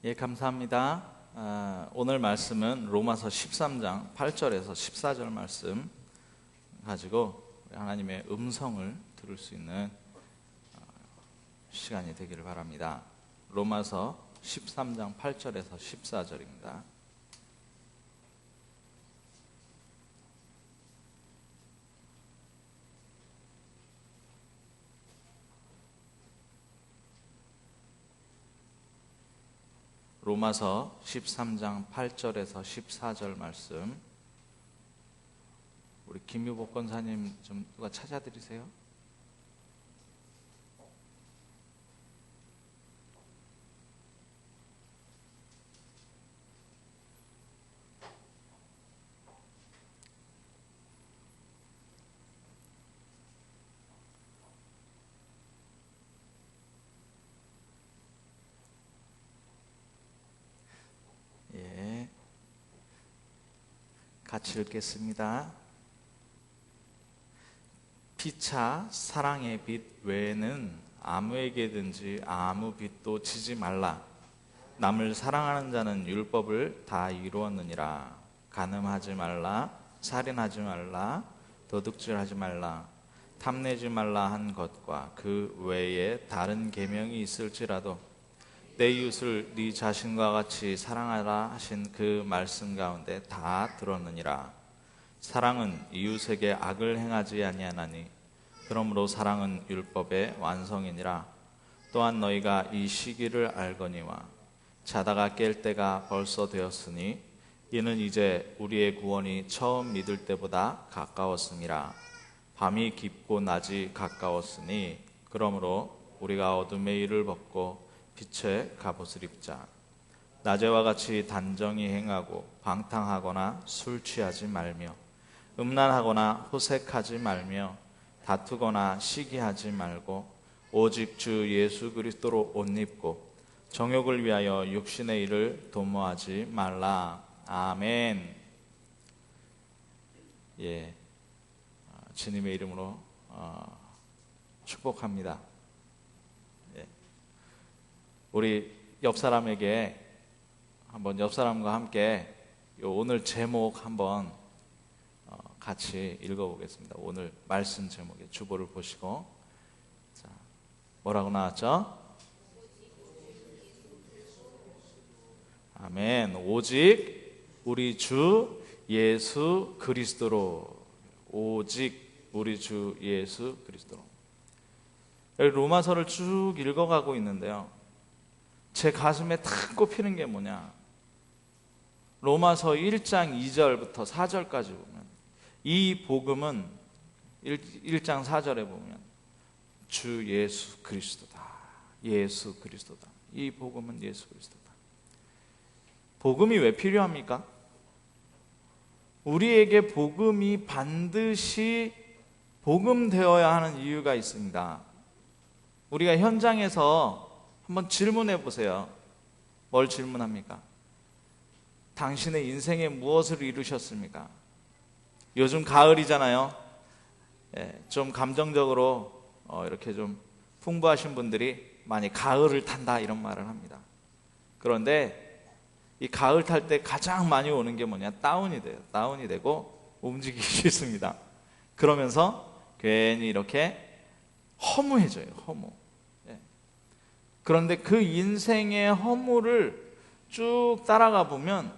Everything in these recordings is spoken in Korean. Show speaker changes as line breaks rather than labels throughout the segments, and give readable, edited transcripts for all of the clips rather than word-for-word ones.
예, 감사합니다. 오늘 말씀은 로마서 13장 8절에서 14절 말씀 가지고 하나님의 음성을 들을 수 있는 시간이 되기를 바랍니다. 로마서 13장 8절에서 14절입니다. 로마서 13장 8절에서 14절 말씀, 우리 김유복 권사님 좀 누가 찾아드리세요. 예, 같이 읽겠습니다. 피차 사랑의 빛 외에는 아무에게든지 아무 빚도 지지 말라. 남을 사랑하는 자는 율법을 다 이루었느니라. 간음하지 말라, 살인하지 말라, 도둑질하지 말라, 탐내지 말라 한 것과 그 외에 다른 계명이 있을지라도 내 이웃을 네 자신과 같이 사랑하라 하신 그 말씀 가운데 다 들었느니라. 사랑은 이웃에게 악을 행하지 아니하나니 그러므로 사랑은 율법의 완성이니라. 또한 너희가 이 시기를 알거니와 자다가 깰 때가 벌써 되었으니 이는 이제 우리의 구원이 처음 믿을 때보다 가까웠음이라. 밤이 깊고 낮이 가까웠으니 그러므로 우리가 어둠의 일을 벗고 빛의 갑옷을 입자. 낮에와 같이 단정히 행하고 방탕하거나 술 취하지 말며 음란하거나 호색하지 말며 다투거나 시기하지 말고 오직 주 예수 그리스도로 옷 입고 정욕을 위하여 육신의 일을 도모하지 말라. 아멘. 예, 주님의 이름으로 축복합니다. 예. 우리 옆 사람에게 한번 옆 사람과 함께 오늘 제목 한번 같이 읽어보겠습니다. 오늘 말씀 제목의 주보를 보시고, 자, 뭐라고 나왔죠? 아멘. 오직 우리 주 예수 그리스도로. 오직 우리 주 예수 그리스도로. 여기 로마서를 쭉 읽어가고 있는데요, 제 가슴에 탁 꼽히는 게 뭐냐, 로마서 1장 2절부터 4절까지 보면 이 복음은 1장 4절에 보면 주 예수 그리스도다. 예수 그리스도다. 이 복음은 예수 그리스도다. 복음이 왜 필요합니까? 우리에게 복음이 반드시 복음되어야 하는 이유가 있습니다. 우리가 현장에서 한번 질문해 보세요. 뭘 질문합니까? 당신의 인생에 무엇을 이루셨습니까? 요즘 가을이잖아요. 예, 좀 감정적으로 이렇게 좀 풍부하신 분들이 많이 가을을 탄다 이런 말을 합니다. 그런데 이 가을 탈 때 가장 많이 오는 게 뭐냐? 다운이 돼요. 다운이 되고 움직이기 싫습니다. 그러면서 괜히 이렇게 허무해져요. 허무. 예. 그런데 그 인생의 허무를 쭉 따라가 보면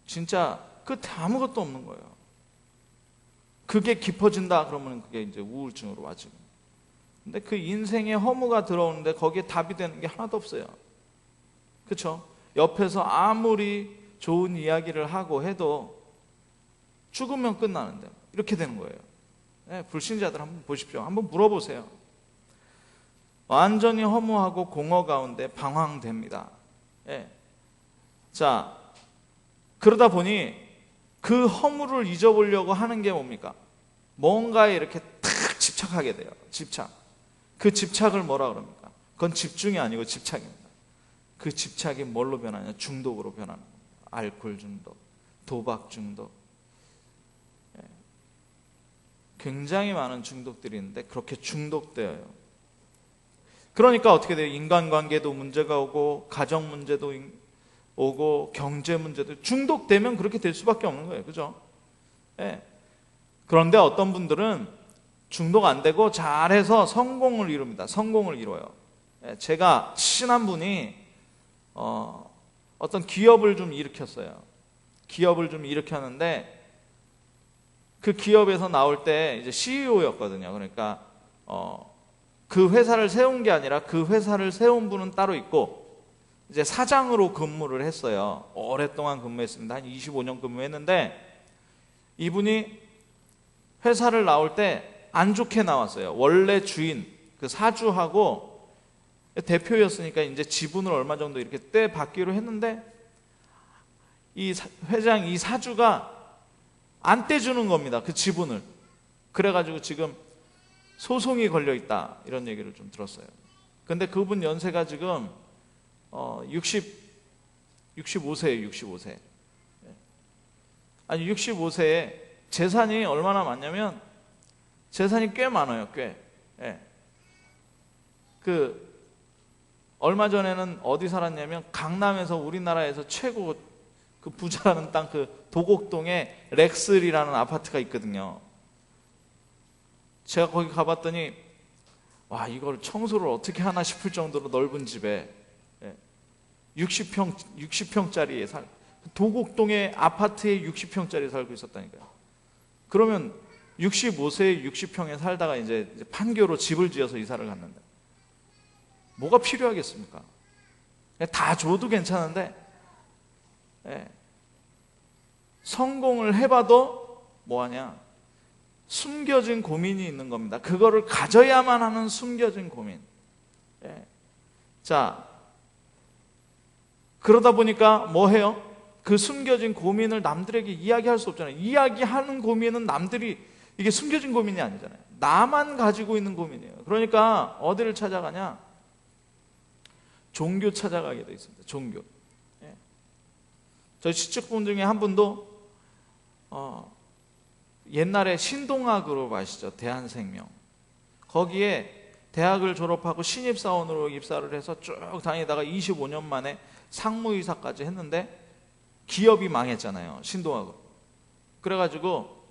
진짜 끝에 아무것도 없는 거예요. 그게 깊어진다 그러면 그게 이제 우울증으로 와지고. 근데 그 인생의 허무가 들어오는데 거기에 답이 되는 게 하나도 없어요. 그렇죠? 옆에서 아무리 좋은 이야기를 하고 해도 죽으면 끝나는데 이렇게 되는 거예요. 네, 불신자들 한번 보십시오. 한번 물어보세요. 완전히 허무하고 공허 가운데 방황됩니다. 네. 자, 그러다 보니 그 허물을 잊어보려고 하는 게 뭡니까? 뭔가에 이렇게 탁 집착하게 돼요. 집착. 그 집착을 뭐라 그럽니까? 그건 집중이 아니고 집착입니다. 그 집착이 뭘로 변하냐? 중독으로 변하는 겁니다. 알코올 중독, 도박 중독. 굉장히 많은 중독들이 있는데 그렇게 중독되어요. 그러니까 어떻게 돼요? 인간관계도 문제가 오고, 가정 문제도 오고, 경제 문제도, 중독되면 그렇게 될 수밖에 없는 거예요. 그죠? 예. 그런데 어떤 분들은 중독 안 되고 잘해서 성공을 이룹니다. 성공을 이뤄요. 예. 제가 친한 분이 어떤 기업을 좀 일으켰어요. 기업을 좀 일으켰는데, 그 기업에서 나올 때 이제 CEO였거든요. 그러니까 그 회사를 세운 게 아니라 그 회사를 세운 분은 따로 있고, 이제 사장으로 근무를 했어요. 오랫동안 근무했습니다. 한 25년 근무했는데, 이분이 회사를 나올 때 안 좋게 나왔어요. 원래 주인, 그 사주하고 대표였으니까 이제 지분을 얼마 정도 이렇게 떼받기로 했는데, 이 회장, 이 사주가 안 떼주는 겁니다. 그 지분을. 그래가지고 지금 소송이 걸려 있다, 이런 얘기를 좀 들었어요. 근데 그분 연세가 지금 65세예요. 65세. 아니 65세에 재산이 얼마나 많냐면, 재산이 꽤 많아요. 꽤. 예. 그 얼마 전에는 어디 살았냐면, 강남에서 우리나라에서 최고 그 부자라는 땅, 그 도곡동에 렉슬이라는 아파트가 있거든요. 제가 거기 가봤더니, 와, 이걸 청소를 어떻게 하나 싶을 정도로 넓은 집에 60평짜리에 도곡동의 아파트에 60평짜리 살고 있었다니까요. 그러면 65세에 60평에 살다가 이제 판교로 집을 지어서 이사를 갔는데, 뭐가 필요하겠습니까? 다 줘도 괜찮은데, 성공을 해봐도 뭐하냐? 숨겨진 고민이 있는 겁니다. 그거를 가져야만 하는 숨겨진 고민. 자, 그러다 보니까 뭐 해요? 그 숨겨진 고민을 남들에게 이야기할 수 없잖아요. 이야기하는 고민은 남들이, 이게 숨겨진 고민이 아니잖아요. 나만 가지고 있는 고민이에요. 그러니까 어디를 찾아가냐? 종교 찾아가게 돼 있습니다. 종교. 저희 시축분 중에 한 분도 옛날에 신동아 그룹 아시죠? 대한생명. 거기에 대학을 졸업하고 신입사원으로 입사를 해서 쭉 다니다가 25년 만에 상무이사까지 했는데, 기업이 망했잖아요. 신동아 그룹. 그래가지고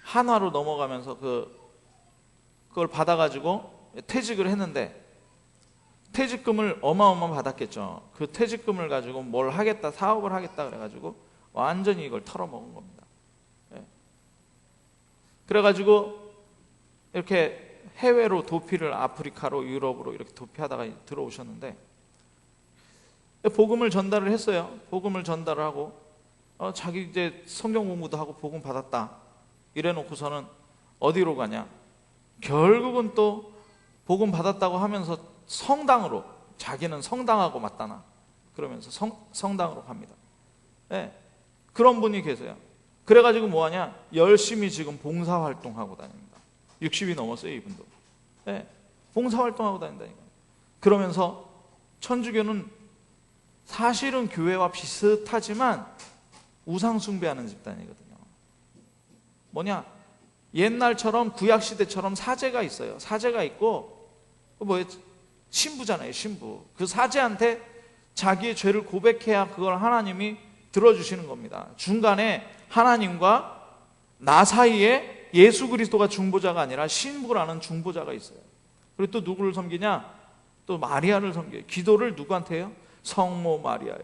한화로 넘어가면서 그걸 받아가지고 퇴직을 했는데, 퇴직금을 어마어마 받았겠죠. 그 퇴직금을 가지고 뭘 하겠다, 사업을 하겠다 그래가지고 완전히 이걸 털어먹은 겁니다. 그래가지고 이렇게 해외로 도피를, 아프리카로, 유럽으로 이렇게 도피하다가 들어오셨는데, 복음을 전달을 했어요. 복음을 전달을 하고 자기 이제 성경 공부도 하고 복음 받았다 이래 놓고서는 어디로 가냐? 결국은 또 복음 받았다고 하면서 성당으로, 자기는 성당하고 맞다나 그러면서 성당으로 갑니다. 그런 분이 계세요. 그래가지고 뭐하냐? 열심히 지금 봉사활동하고 다닙니다. 60이 넘었어요, 이분도. 봉사활동하고 다닌다니까. 그러면서 천주교는 사실은 교회와 비슷하지만 우상숭배하는 집단이거든요. 뭐냐? 옛날처럼 구약시대처럼 사제가 있어요. 사제가 있고, 신부잖아요, 신부. 그 사제한테 자기의 죄를 고백해야 그걸 하나님이 들어주시는 겁니다. 중간에 하나님과 나 사이에 예수 그리스도가 중보자가 아니라 신부라는 중보자가 있어요. 그리고 또 누구를 섬기냐? 또 마리아를 섬겨요. 기도를 누구한테 해요? 성모 마리아요.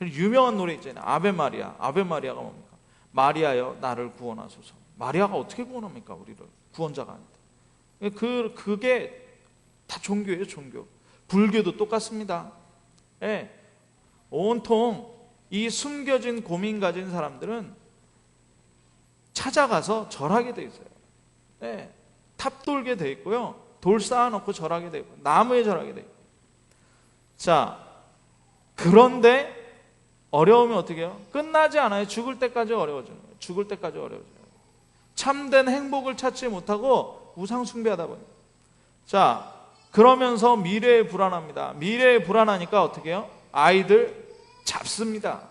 유명한 노래 있잖아요. 아베 마리아. 아베 마리아가 뭡니까? 마리아여 나를 구원하소서. 마리아가 어떻게 구원합니까? 우리를. 구원자가 아니다. 그게 다 종교예요, 종교. 불교도 똑같습니다. 온통 이 숨겨진 고민 가진 사람들은 찾아가서 절하게 돼 있어요. 탑 돌게 돼 있고요. 돌 쌓아놓고 절하게 돼 있고, 나무에 절하게 돼 있고. 자, 그런데 어려우면 어떻게 해요? 끝나지 않아요. 죽을 때까지 어려워져요. 죽을 때까지 어려워져요. 참된 행복을 찾지 못하고 우상 숭배하다 보니. 자, 그러면서 미래에 불안합니다. 미래에 불안하니까 어떻게 해요? 아이들 잡습니다.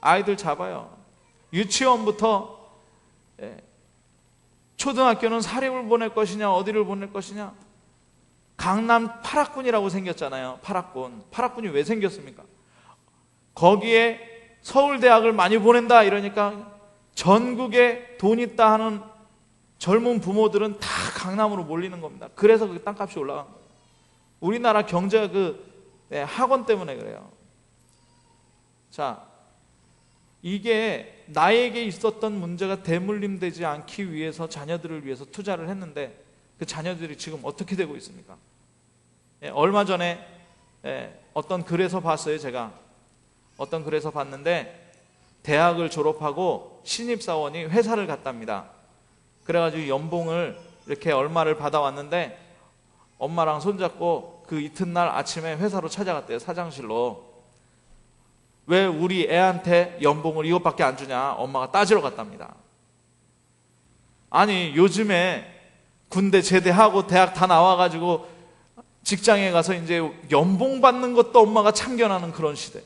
아이들 잡아요. 유치원부터 초등학교는 사립을 보낼 것이냐, 어디를 보낼 것이냐. 강남 8학군이라고 생겼잖아요. 8학군. 8학군이 왜 생겼습니까? 거기에 서울대학을 많이 보낸다 이러니까 전국에 돈 있다 하는 젊은 부모들은 다 강남으로 몰리는 겁니다. 그래서 그 땅값이 올라간 거예요. 우리나라 경제가 학원 때문에 그래요. 자, 이게 나에게 있었던 문제가 대물림되지 않기 위해서 자녀들을 위해서 투자를 했는데 그 자녀들이 지금 어떻게 되고 있습니까? 얼마 전에 어떤 글에서 봤어요. 제가 어떤 글에서 봤는데 대학을 졸업하고 신입사원이 회사를 갔답니다. 그래가지고 연봉을 이렇게 얼마를 받아왔는데 엄마랑 손잡고 그 이튿날 아침에 회사로 찾아갔대요. 사장실로. 왜 우리 애한테 연봉을 이것밖에 안 주냐? 엄마가 따지러 갔답니다. 아니 요즘에 군대 제대하고 대학 다 나와가지고 직장에 가서 이제 연봉 받는 것도 엄마가 참견하는 그런 시대.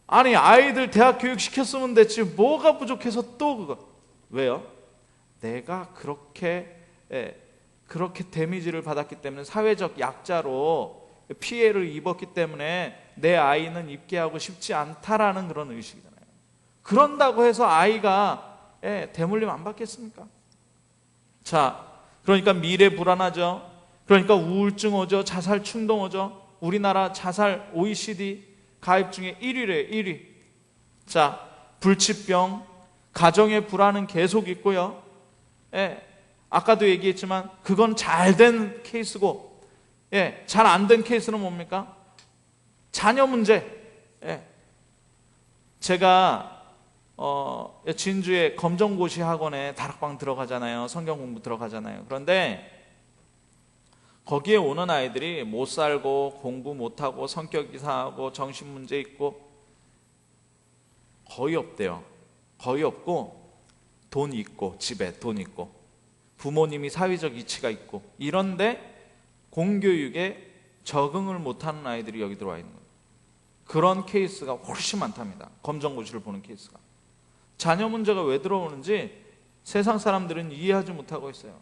아니 아이들 대학 교육 시켰으면 됐지 뭐가 부족해서 또 그거. 왜요? 내가 그렇게 데미지를 받았기 때문에 사회적 약자로 피해를 입었기 때문에 내 아이는 입게 하고 싶지 않다라는 그런 의식이잖아요. 그런다고 해서 아이가 대물림 안 받겠습니까? 자, 그러니까 미래 불안하죠. 그러니까 우울증 오죠. 자살 충동 오죠. 우리나라 자살 OECD 가입 중에 1위래요. 1위. 자, 불치병, 가정의 불안은 계속 있고요. 아까도 얘기했지만 그건 잘 된 케이스고 잘 안 된 케이스는 뭡니까? 자녀 문제. 제가 진주의 검정고시 학원에 다락방 들어가잖아요. 성경 공부 들어가잖아요. 그런데 거기에 오는 아이들이 못 살고 공부 못하고 성격 이상하고 정신 문제 있고 거의 없대요. 거의 없고 돈 있고 집에 돈 있고 부모님이 사회적 이치가 있고 이런데 공교육에 적응을 못하는 아이들이 여기 들어와 있는 거예요. 그런 케이스가 훨씬 많답니다. 검정고시를 보는 케이스가. 자녀 문제가 왜 들어오는지 세상 사람들은 이해하지 못하고 있어요.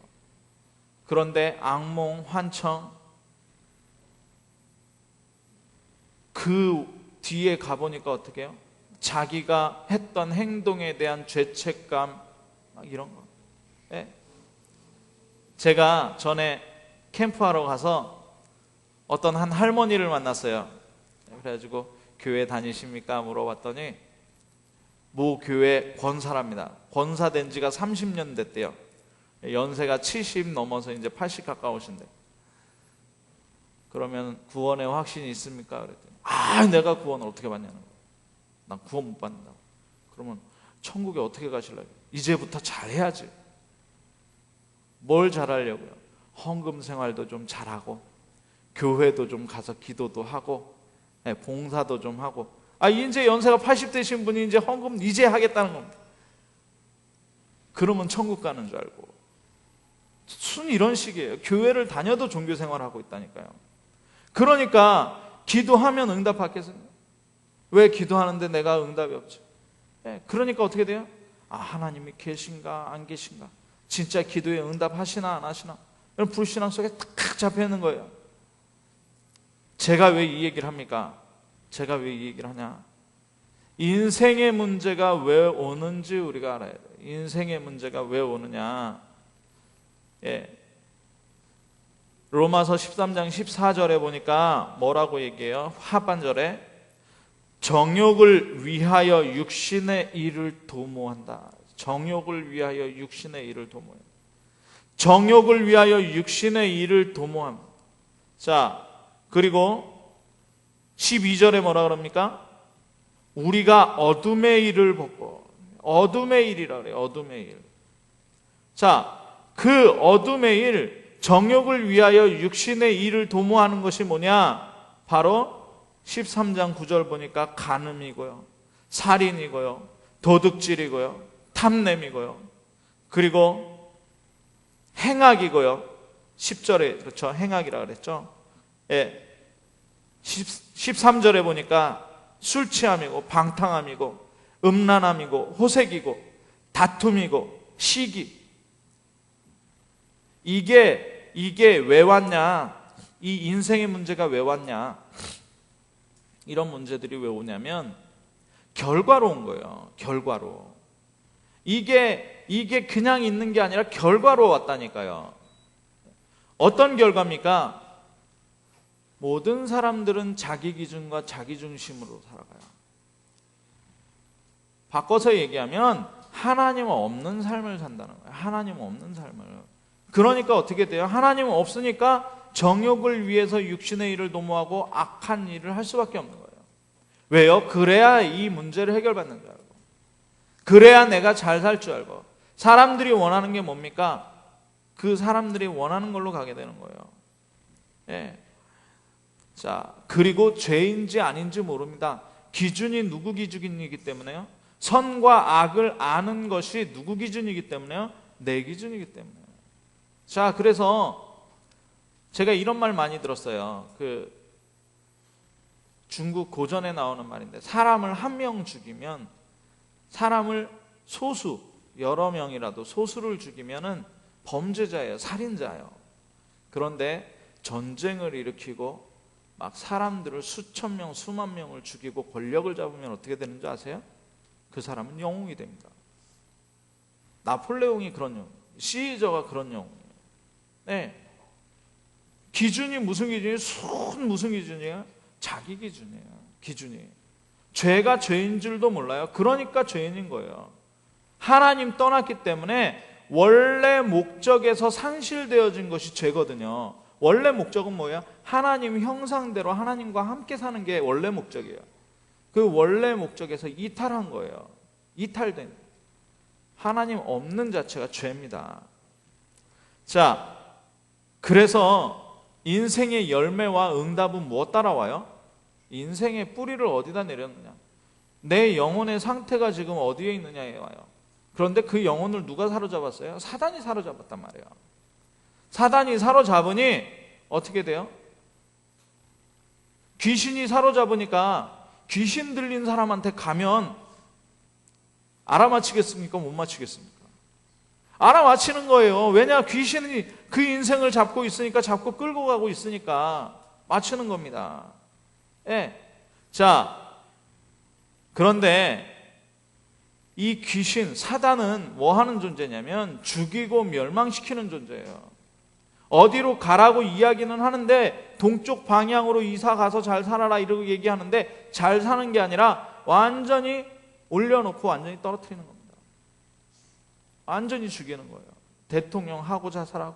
그런데 악몽, 환청 그 뒤에 가보니까 어떻게 해요? 자기가 했던 행동에 대한 죄책감 막 이런 거. 제가 전에 캠프하러 가서 어떤 한 할머니를 만났어요. 그래가지고 교회 다니십니까? 물어봤더니 모 교회 권사랍니다. 권사 된 지가 30년 됐대요. 연세가 70 넘어서 이제 80 가까우신데 그러면 구원의 확신이 있습니까? 그랬더니 내가 구원을 어떻게 받냐는 거예요. 난 구원 못 받는다고. 그러면 천국에 어떻게 가실래요? 이제부터 잘해야지. 뭘 잘하려고요? 헌금 생활도 좀 잘하고 교회도 좀 가서 기도도 하고 봉사도 좀 하고 이제 연세가 80 되신 분이 이제 헌금 이제 하겠다는 겁니다. 그러면 천국 가는 줄 알고 순 이런 식이에요. 교회를 다녀도 종교 생활하고 있다니까요. 그러니까 기도하면 응답 받겠습니까? 왜 기도하는데 내가 응답이 없죠? 그러니까 어떻게 돼요? 하나님이 계신가 안 계신가? 진짜 기도에 응답하시나 안 하시나? 이런 불신앙 속에 탁 잡혀 있는 거예요. 제가 왜 이 얘기를 합니까? 제가 왜 이 얘기를 하냐? 인생의 문제가 왜 오는지 우리가 알아야 돼요. 인생의 문제가 왜 오느냐? 로마서 13장 14절에 보니까 뭐라고 얘기해요? 하반절에 정욕을 위하여 육신의 일을 도모한다. 정욕을 위하여 육신의 일을 도모해요. 정욕을 위하여 육신의 일을 도모합니다. 자, 그리고 12절에 뭐라 그럽니까? 우리가 어둠의 일을 벗고, 어둠의 일이라 그래요. 어둠의 일. 자, 그 어둠의 일, 정욕을 위하여 육신의 일을 도모하는 것이 뭐냐? 바로 13장 9절 보니까 간음이고요, 살인이고요, 도둑질이고요, 탐냄이고요, 그리고 행악이고요. 10절에 그렇죠, 행악이라 그랬죠. 13절에 보니까 술 취함이고 방탕함이고 음란함이고 호색이고 다툼이고 시기. 이게 이게 왜 왔냐? 이 인생의 문제가 왜 왔냐? 이런 문제들이 왜 오냐면 결과로 온 거예요. 결과로. 이게 그냥 있는 게 아니라 결과로 왔다니까요. 어떤 결과입니까? 모든 사람들은 자기 기준과 자기 중심으로 살아가요. 바꿔서 얘기하면 하나님 없는 삶을 산다는 거예요. 하나님 없는 삶을. 그러니까 어떻게 돼요? 하나님 없으니까 정욕을 위해서 육신의 일을 도모하고 악한 일을 할 수밖에 없는 거예요. 왜요? 그래야 이 문제를 해결받는 줄 알고, 그래야 내가 잘 살 줄 알고. 사람들이 원하는 게 뭡니까? 그 사람들이 원하는 걸로 가게 되는 거예요. 예. 자, 그리고 죄인지 아닌지 모릅니다. 기준이 누구 기준이기 때문에요? 선과 악을 아는 것이 누구 기준이기 때문에요? 내 기준이기 때문에요. 자, 그래서 제가 이런 말 많이 들었어요. 중국 고전에 나오는 말인데, 사람을 한 명 죽이면, 사람을 소수, 여러 명이라도 소수를 죽이면은 범죄자예요. 살인자예요. 그런데 전쟁을 일으키고 막 사람들을 수천 명, 수만 명을 죽이고 권력을 잡으면 어떻게 되는 줄 아세요? 그 사람은 영웅이 됩니다. 나폴레옹이 그런 영웅, 시저가 그런 영웅이에요. 네. 기준이 무슨 기준이에요? 무슨 기준이에요? 자기 기준이에요. 기준이. 죄가 죄인 줄도 몰라요. 그러니까 죄인인 거예요. 하나님 떠났기 때문에 원래 목적에서 상실되어진 것이 죄거든요. 원래 목적은 뭐예요? 하나님 형상대로 하나님과 함께 사는 게 원래 목적이에요. 그 원래 목적에서 이탈한 거예요. 이탈된. 하나님 없는 자체가 죄입니다. 자, 그래서 인생의 열매와 응답은 무엇 따라와요? 인생의 뿌리를 어디다 내렸느냐? 내 영혼의 상태가 지금 어디에 있느냐에 와요. 그런데 그 영혼을 누가 사로잡았어요? 사단이 사로잡았단 말이에요. 사단이 사로잡으니 어떻게 돼요? 귀신이 사로잡으니까 귀신 들린 사람한테 가면 알아맞히겠습니까? 못 맞히겠습니까? 알아맞히는 거예요. 왜냐? 귀신이 그 인생을 잡고 있으니까, 잡고 끌고 가고 있으니까 맞추는 겁니다. 예. 자, 그런데 이 귀신, 사단은 뭐 하는 존재냐면 죽이고 멸망시키는 존재예요. 어디로 가라고 이야기는 하는데 동쪽 방향으로 이사 가서 잘 살아라 이러고 얘기하는데 잘 사는 게 아니라 완전히 올려놓고 완전히 떨어뜨리는 겁니다. 완전히 죽이는 거예요. 대통령 하고 자살하고,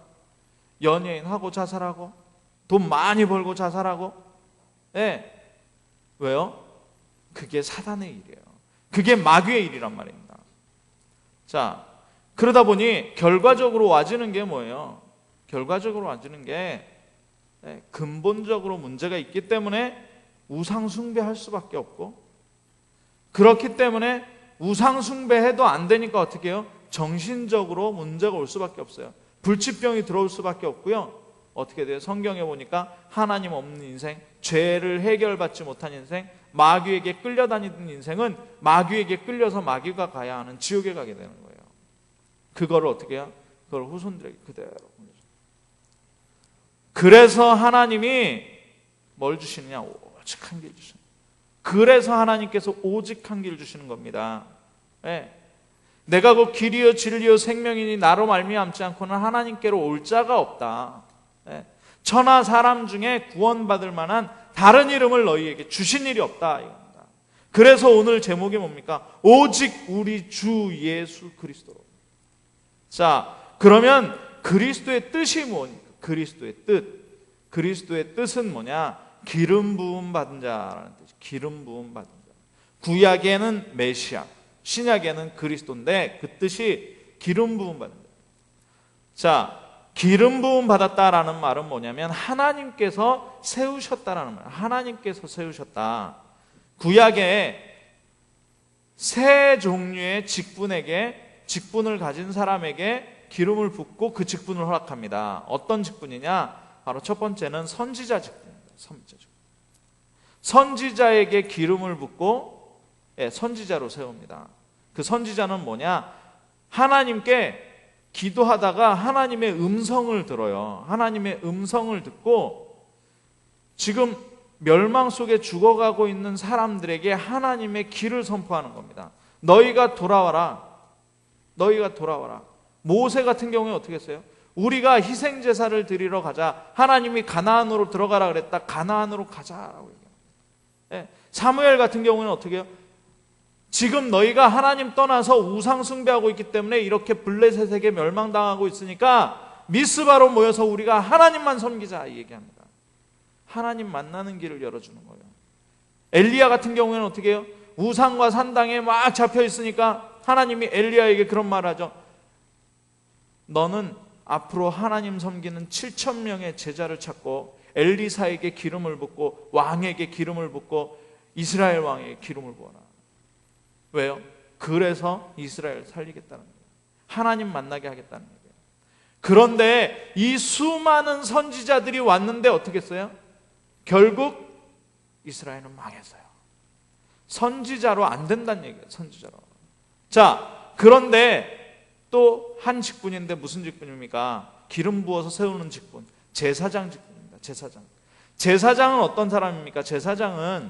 연예인 하고 자살하고, 돈 많이 벌고 자살하고. 네. 왜요? 그게 사단의 일이에요. 그게 마귀의 일이란 말입니다. 자, 그러다 보니 결과적으로 와지는 게 뭐예요? 결과적으로 와지는 게 근본적으로 문제가 있기 때문에 우상 숭배할 수밖에 없고, 그렇기 때문에 우상 숭배해도 안 되니까 어떻게 해요? 정신적으로 문제가 올 수밖에 없어요. 불치병이 들어올 수밖에 없고요. 어떻게 돼요? 성경에 보니까 하나님 없는 인생, 죄를 해결받지 못한 인생, 마귀에게 끌려다니는 인생은 마귀에게 끌려서 마귀가 가야 하는 지옥에 가게 되는 거예요. 그거를 어떻게 해요? 그걸 후손들에게 그대로. 그래서 하나님이 뭘 주시느냐? 오직 한 길 주시는. 그래서 하나님께서 오직 한 길 주시는 겁니다. 네. 내가 그 길이요 진리요 생명이니 나로 말미암지 않고는 하나님께로 올 자가 없다. 네. 천하 사람 중에 구원받을 만한 다른 이름을 너희에게 주신 일이 없다 이겁니다. 그래서 오늘 제목이 뭡니까? 오직 우리 주 예수 그리스도. 자, 그러면 그리스도의 뜻이 뭐니까? 그리스도의 뜻. 그리스도의 뜻은 뭐냐? 기름 부음 받은 자라는 뜻이. 기름 부음 받은 자. 구약에는 메시아, 신약에는 그리스도인데 그 뜻이 기름 부음 받은 자. 자, 기름 부음 받았다라는 말은 뭐냐면 하나님께서 세우셨다라는 말. 하나님께서 세우셨다. 구약에 세 종류의 직분을 가진 사람에게 기름을 붓고 그 직분을 허락합니다. 어떤 직분이냐? 바로 첫 번째는 선지자 직분입니다. 선지자에게 기름을 붓고 선지자로 세웁니다. 그 선지자는 뭐냐? 하나님께 기도하다가 하나님의 음성을 들어요. 하나님의 음성을 듣고 지금 멸망 속에 죽어가고 있는 사람들에게 하나님의 길을 선포하는 겁니다. 너희가 돌아와라. 너희가 돌아와라. 모세 같은 경우에 어떻게 했어요? 우리가 희생제사를 드리러 가자. 하나님이 가나안으로 들어가라 그랬다. 가나안으로 가자라고 얘기합니다. 예. 사무엘 같은 경우는 어떻게 해요? 지금 너희가 하나님 떠나서 우상 숭배하고 있기 때문에 이렇게 블레셋에게 멸망당하고 있으니까 미스바로 모여서 우리가 하나님만 섬기자 이 얘기합니다. 하나님 만나는 길을 열어주는 거예요. 엘리야 같은 경우에는 어떻게 해요? 우상과 산당에 막 잡혀 있으니까 하나님이 엘리야에게 그런 말을 하죠. 너는 앞으로 하나님 섬기는 7,000명의 제자를 찾고 엘리사에게 기름을 붓고 왕에게 기름을 붓고 이스라엘 왕에게 기름을 부어라. 왜요? 그래서 이스라엘을 살리겠다는 거예요. 하나님 만나게 하겠다는 거예요. 그런데 이 수많은 선지자들이 왔는데 어떻게 했어요? 결국 이스라엘은 망했어요. 선지자로 안 된다는 얘기예요. 선지자로. 자, 그런데 또 한 직분인데 무슨 직분입니까? 기름 부어서 세우는 직분. 제사장 직분입니다. 제사장. 제사장은 어떤 사람입니까? 제사장은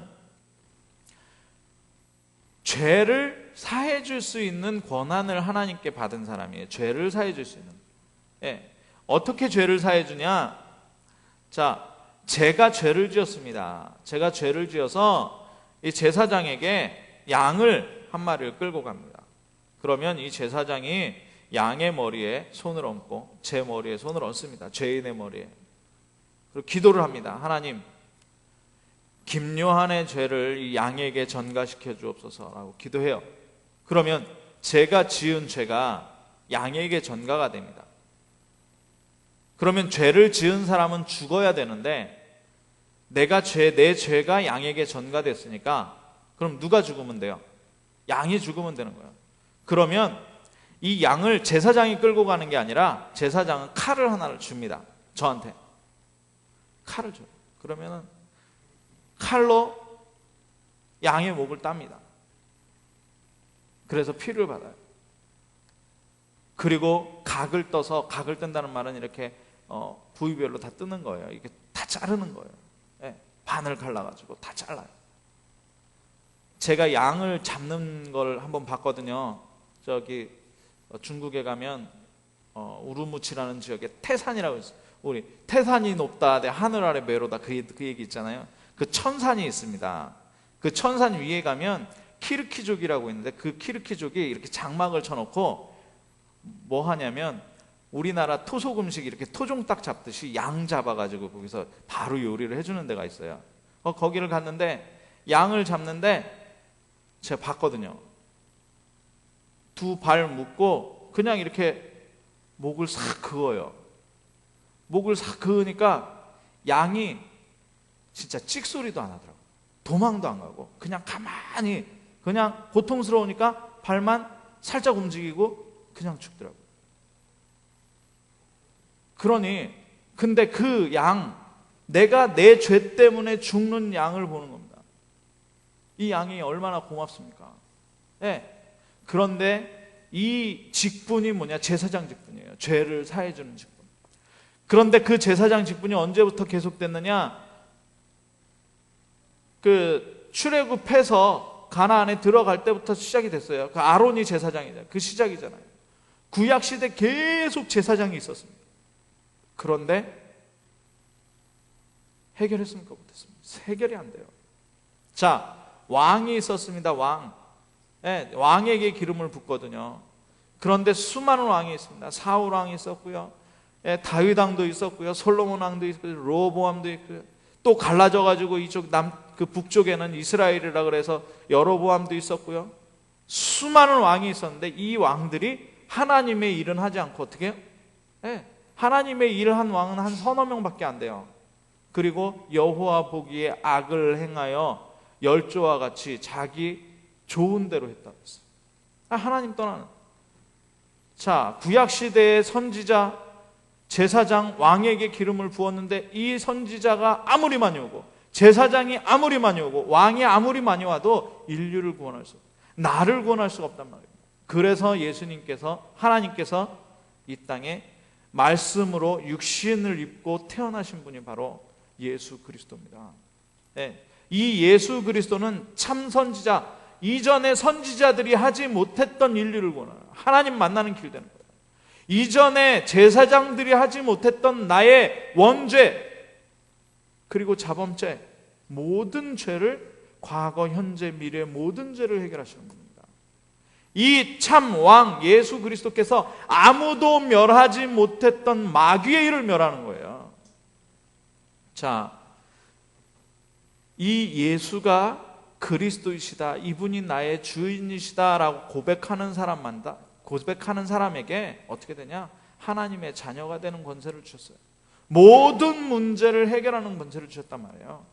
죄를 사해 줄 수 있는 권한을 하나님께 받은 사람이에요. 죄를 사해 줄 수 있는. 예. 어떻게 죄를 사해 주냐? 자, 제가 죄를 지었습니다. 제가 죄를 지어서 이 제사장에게 양을 한 마리를 끌고 갑니다. 그러면 이 제사장이 양의 머리에 손을 얹고 제 머리에 손을 얹습니다. 죄인의 머리에. 그리고 기도를 합니다. 하나님, 김요한의 죄를 이 양에게 전가시켜 주옵소서라고 기도해요. 그러면 제가 지은 죄가 양에게 전가가 됩니다. 그러면 죄를 지은 사람은 죽어야 되는데 내 죄가 양에게 전가됐으니까 그럼 누가 죽으면 돼요? 양이 죽으면 되는 거예요. 그러면 이 양을 제사장이 끌고 가는 게 아니라 제사장은 칼을 하나를 줍니다. 저한테 칼을 줘요. 그러면은 칼로 양의 목을 땁니다. 그래서 피를 받아요. 그리고 각을 떠서, 각을 뜬다는 말은 이렇게 부위별로 다 뜨는 거예요. 이게 다 자르는 거예요. 예, 반을 갈라가지고 다 잘라요. 제가 양을 잡는 걸 한번 봤거든요. 저기 중국에 가면 우르무치라는 지역에 태산이라고 있어요. 우리 태산이 높다, 내 하늘 아래 메로다 그 얘기 있잖아요. 그 천산이 있습니다. 그 천산 위에 가면 키르키족이라고 있는데 그 키르키족이 이렇게 장막을 쳐놓고 뭐 하냐면 우리나라 토속 음식 이렇게 토종닭 잡듯이 양 잡아가지고 거기서 바로 요리를 해주는 데가 있어요. 거기를 갔는데 양을 잡는데 제가 봤거든요. 두 발 묶고 그냥 이렇게 목을 싹 그어요. 목을 싹 그으니까 양이 진짜 찍소리도 안 하더라고요. 도망도 안 가고 그냥 가만히 그냥 고통스러우니까 발만 살짝 움직이고 그냥 죽더라고요. 그러니 근데 그 양, 내가 내 죄 때문에 죽는 양을 보는 겁니다. 이 양이 얼마나 고맙습니까? 네. 그런데 이 직분이 뭐냐? 제사장 직분이에요. 죄를 사해주는 직분. 그런데 그 제사장 직분이 언제부터 계속됐느냐? 그 출애굽해서 가나안에 들어갈 때부터 시작이 됐어요. 그 아론이 제사장이잖아요. 그 시작이잖아요. 구약 시대 계속 제사장이 있었습니다. 그런데 해결했습니까? 못했습니다. 해결이 안 돼요. 자, 왕이 있었습니다. 왕. 네, 왕에게 기름을 붓거든요. 그런데 수많은 왕이 있습니다. 사울 왕이 있었고요. 네, 다윗 왕도 있었고요. 솔로몬 왕도 있고요. 로보암도 있고요. 또 갈라져 가지고 이쪽 그 북쪽에는 이스라엘이라 그래서 여로보암도 있었고요. 수많은 왕이 있었는데 이 왕들이 하나님의 일은 하지 않고 어떻게 해요? 네, 하나님의 일을 한 왕은 한 서너 명밖에 안 돼요. 그리고 여호와 보기에 악을 행하여 열조와 같이 자기 좋은 대로 했다고 했어요. 하나님 떠나는. 자, 구약 시대의 선지자, 제사장, 왕에게 기름을 부었는데 이 선지자가 아무리 많이 오고 제사장이 아무리 많이 오고 왕이 아무리 많이 와도 인류를 구원할 수 없고 나를 구원할 수가 없단 말이에요. 그래서 예수님께서, 하나님께서 이 땅에 말씀으로 육신을 입고 태어나신 분이 바로 예수 그리스도입니다. 네. 이 예수 그리스도는 참 선지자, 이전의 선지자들이 하지 못했던 인류를 구원하는 하나님 만나는 길 되는 거예요. 이전에 제사장들이 하지 못했던 나의 원죄 그리고 자범죄, 모든 죄를, 과거, 현재, 미래 모든 죄를 해결하시는 분입니다. 이 참 왕 예수 그리스도께서 아무도 멸하지 못했던 마귀의 일을 멸하는 거예요. 자, 이 예수가 그리스도이시다, 이분이 나의 주인이시다라고 고백하는 사람에게 어떻게 되냐? 하나님의 자녀가 되는 권세를 주셨어요. 모든 문제를 해결하는 권세를 주셨단 말이에요.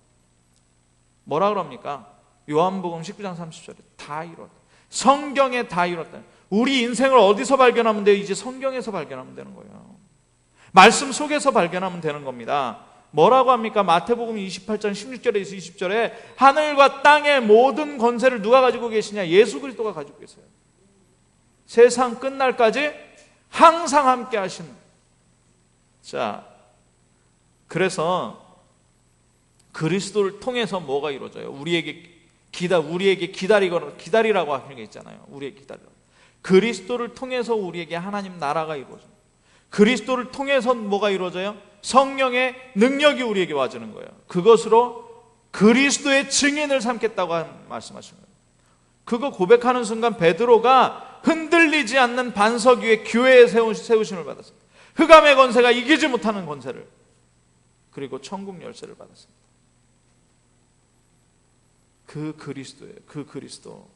뭐라 그럽니까? 요한복음 19장 30절에 다 이뤘다. 성경에 다 이뤘다. 우리 인생을 어디서 발견하면 돼요? 이제 성경에서 발견하면 되는 거예요. 말씀 속에서 발견하면 되는 겁니다. 뭐라고 합니까? 마태복음 28장 16절에서 20절에 하늘과 땅의 모든 권세를 누가 가지고 계시냐? 예수 그리스도가 가지고 계세요. 세상 끝날까지 항상 함께 하시는. 자, 그래서 그리스도를 통해서 뭐가 이루어져요? 우리에게 기다리라고 하는 게 있잖아요. 우리에게 기다리라고. 그리스도를 통해서 우리에게 하나님 나라가 이루어져요. 그리스도를 통해서 뭐가 이루어져요? 성령의 능력이 우리에게 와주는 거예요. 그것으로 그리스도의 증인을 삼겠다고 말씀하신 거예요. 그거 고백하는 순간 베드로가 흔들리지 않는 반석 위에 교회에 세우심을 받았습니다. 흑암의 권세가 이기지 못하는 권세를, 그리고 천국 열쇠를 받았습니다. 그 그리스도예요. 그 그리스도.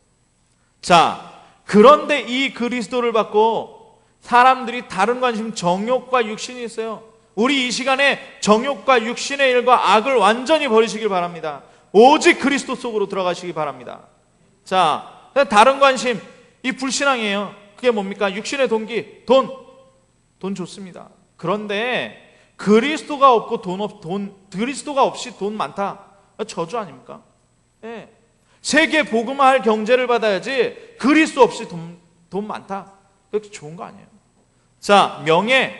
자, 그런데 이 그리스도를 받고 사람들이 다른 관심, 정욕과 육신이 있어요. 우리 이 시간에 정욕과 육신의 일과 악을 완전히 버리시길 바랍니다. 오직 그리스도 속으로 들어가시기 바랍니다. 자, 다른 관심, 이 불신앙이에요. 그게 뭡니까? 육신의 동기, 돈 좋습니다. 그런데 그리스도가 없고 그리스도가 없이 돈 많다, 저주 아닙니까? 예. 세계 복음화할 경제를 받아야지 그리스도 없이 돈 많다, 그렇게 좋은 거 아니에요. 자, 명예,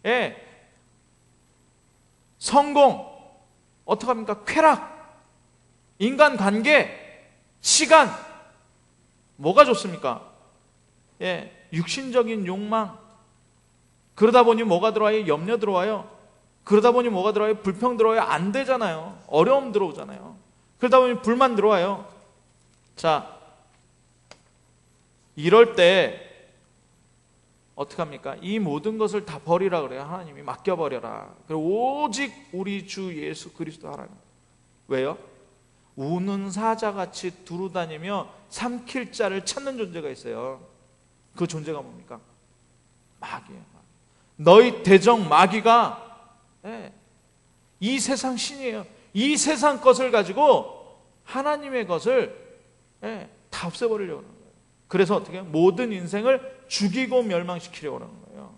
예. 성공, 어떡합니까? 쾌락, 인간관계, 시간, 뭐가 좋습니까? 예, 육신적인 욕망. 그러다 보니 뭐가 들어와요? 염려 들어와요. 그러다 보니 뭐가 들어와요? 불평 들어와요. 안 되잖아요. 어려움 들어오잖아요. 그러다 보니 불만 들어와요. 자, 이럴 때 어떡합니까? 이 모든 것을 다 버리라 그래요. 하나님이 맡겨버려라. 그리고 오직 우리 주 예수 그리스도 하라. 왜요? 우는 사자같이 두루다니며 삼킬 자를 찾는 존재가 있어요. 그 존재가 뭡니까? 마귀예요. 너희 대적 마귀가, 예, 이 세상 신이에요. 이 세상 것을 가지고 하나님의 것을, 예, 다 없애버리려고 하는 거예요. 그래서 어떻게 해요? 모든 인생을 죽이고 멸망시키려고 하는 거예요.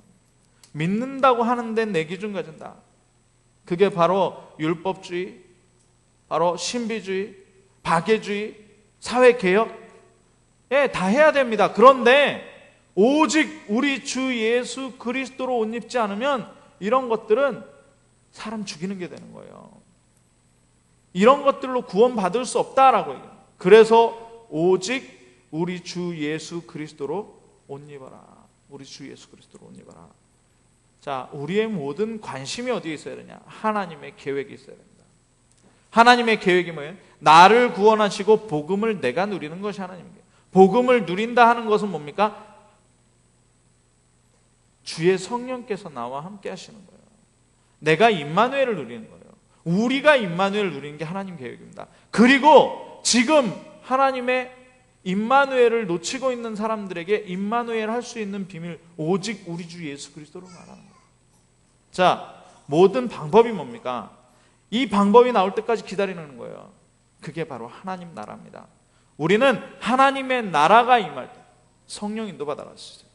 믿는다고 하는데 내 기준 가진다. 그게 바로 율법주의, 바로 신비주의, 박애주의, 사회개혁, 예, 다 해야 됩니다. 그런데 오직 우리 주 예수 그리스도로 옷 입지 않으면 이런 것들은 사람 죽이는 게 되는 거예요. 이런 것들로 구원받을 수 없다라고 얘기해요. 그래서 오직 우리 주 예수 그리스도로 옷 입어라. 우리 주 예수 그리스도로 옷 입어라. 자, 우리의 모든 관심이 어디에 있어야 되냐? 하나님의 계획이 있어야 됩니다. 하나님의 계획이 뭐예요? 나를 구원하시고 복음을 내가 누리는 것이 하나님이에요. 복음을 누린다 하는 것은 뭡니까? 주의 성령께서 나와 함께 하시는 거예요. 내가 임마누엘을 누리는 거예요. 우리가 임마누엘을 누리는 게 하나님 계획입니다. 그리고 지금 하나님의 임마누엘을 놓치고 있는 사람들에게 임마누엘 할 수 있는 비밀, 오직 우리 주 예수 그리스도로 말하는 거예요. 자, 모든 방법이 뭡니까? 이 방법이 나올 때까지 기다리는 거예요. 그게 바로 하나님 나라입니다. 우리는 하나님의 나라가 임할 때 성령 인도 받아갔어요.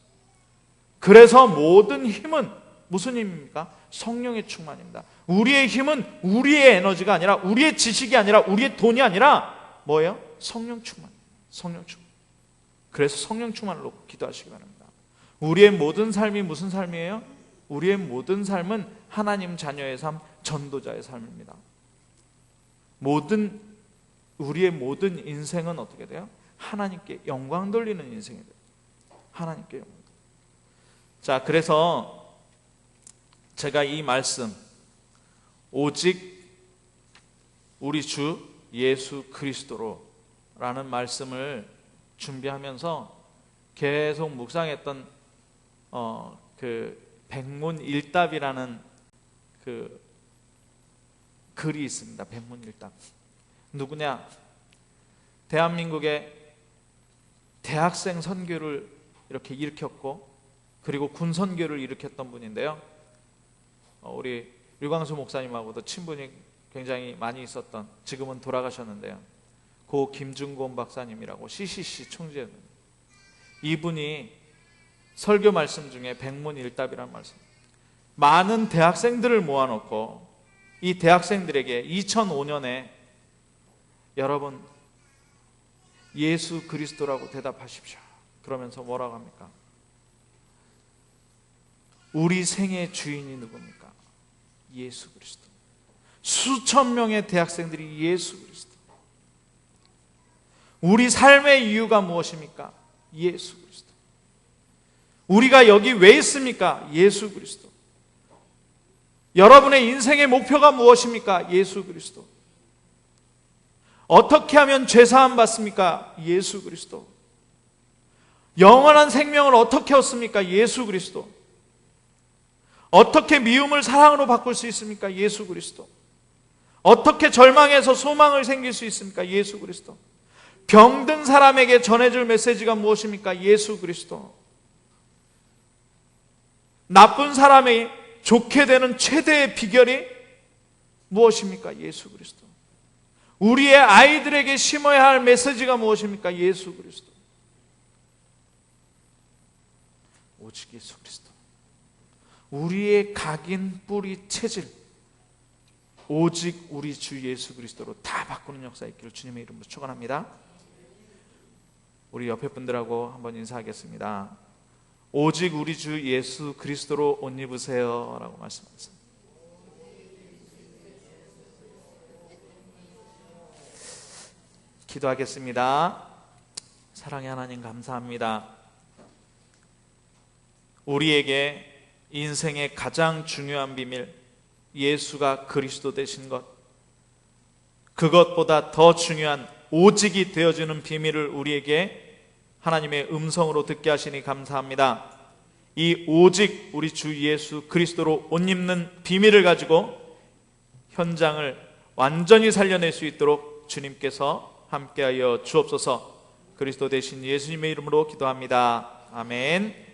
그래서 모든 힘은 무슨 힘입니까? 성령의 충만입니다. 우리의 힘은 우리의 에너지가 아니라, 우리의 지식이 아니라, 우리의 돈이 아니라 뭐예요? 성령 충만. 성령 충만. 그래서 성령 충만을 놓고 기도하시기 바랍니다. 우리의 모든 삶이 무슨 삶이에요? 우리의 모든 삶은 하나님 자녀의 삶, 전도자의 삶입니다. 우리의 모든 인생은 어떻게 돼요? 하나님께 영광 돌리는 인생이 돼요. 하나님께 영광. 자, 그래서 제가 이 말씀, 오직 우리 주 예수 그리스도로 라는 말씀을 준비하면서 계속 묵상했던 그 백문일답이라는 그 글이 있습니다. 백문일답. 누구냐? 대한민국의 대학생 선교를 이렇게 일으켰고, 그리고 군 선교를 일으켰던 분인데요. 우리 류광수 목사님하고도 친분이 굉장히 많이 있었던, 지금은 돌아가셨는데요, 고 김중곤 박사님이라고 CCC 총재입니다. 이분이 설교 말씀 중에 백문일답이라는 말씀, 많은 대학생들을 모아놓고 이 대학생들에게 2005년에 여러분 예수 그리스도라고 대답하십시오. 그러면서 뭐라고 합니까? 우리 생의 주인이 누굽니까? 예수 그리스도. 수천 명의 대학생들이 예수 그리스도. 우리 삶의 이유가 무엇입니까? 예수 그리스도. 우리가 여기 왜 있습니까? 예수 그리스도. 여러분의 인생의 목표가 무엇입니까? 예수 그리스도. 어떻게 하면 죄사함 받습니까? 예수 그리스도. 영원한 생명을 어떻게 얻습니까? 예수 그리스도. 어떻게 미움을 사랑으로 바꿀 수 있습니까? 예수 그리스도. 어떻게 절망에서 소망을 생길 수 있습니까? 예수 그리스도. 병든 사람에게 전해줄 메시지가 무엇입니까? 예수 그리스도. 나쁜 사람이 좋게 되는 최대의 비결이 무엇입니까? 예수 그리스도. 우리의 아이들에게 심어야 할 메시지가 무엇입니까? 예수 그리스도. 오직 예수 그리스도. 우리의 각인, 뿌리, 체질, 오직 우리 주 예수 그리스도로 다 바꾸는 역사 있기를 주님의 이름으로 축원합니다. 우리 옆에 분들하고 한번 인사하겠습니다. 오직 우리 주 예수 그리스도로 옷 입으세요 라고 말씀하셨습니다. 기도하겠습니다. 사랑의 하나님 감사합니다. 우리에게 인생의 가장 중요한 비밀, 예수가 그리스도 되신 것, 그것보다 더 중요한 오직이 되어주는 비밀을 우리에게 하나님의 음성으로 듣게 하시니 감사합니다. 이 오직 우리 주 예수 그리스도로 옷 입는 비밀을 가지고 현장을 완전히 살려낼 수 있도록 주님께서 함께하여 주옵소서. 그리스도 되신 예수님의 이름으로 기도합니다. 아멘.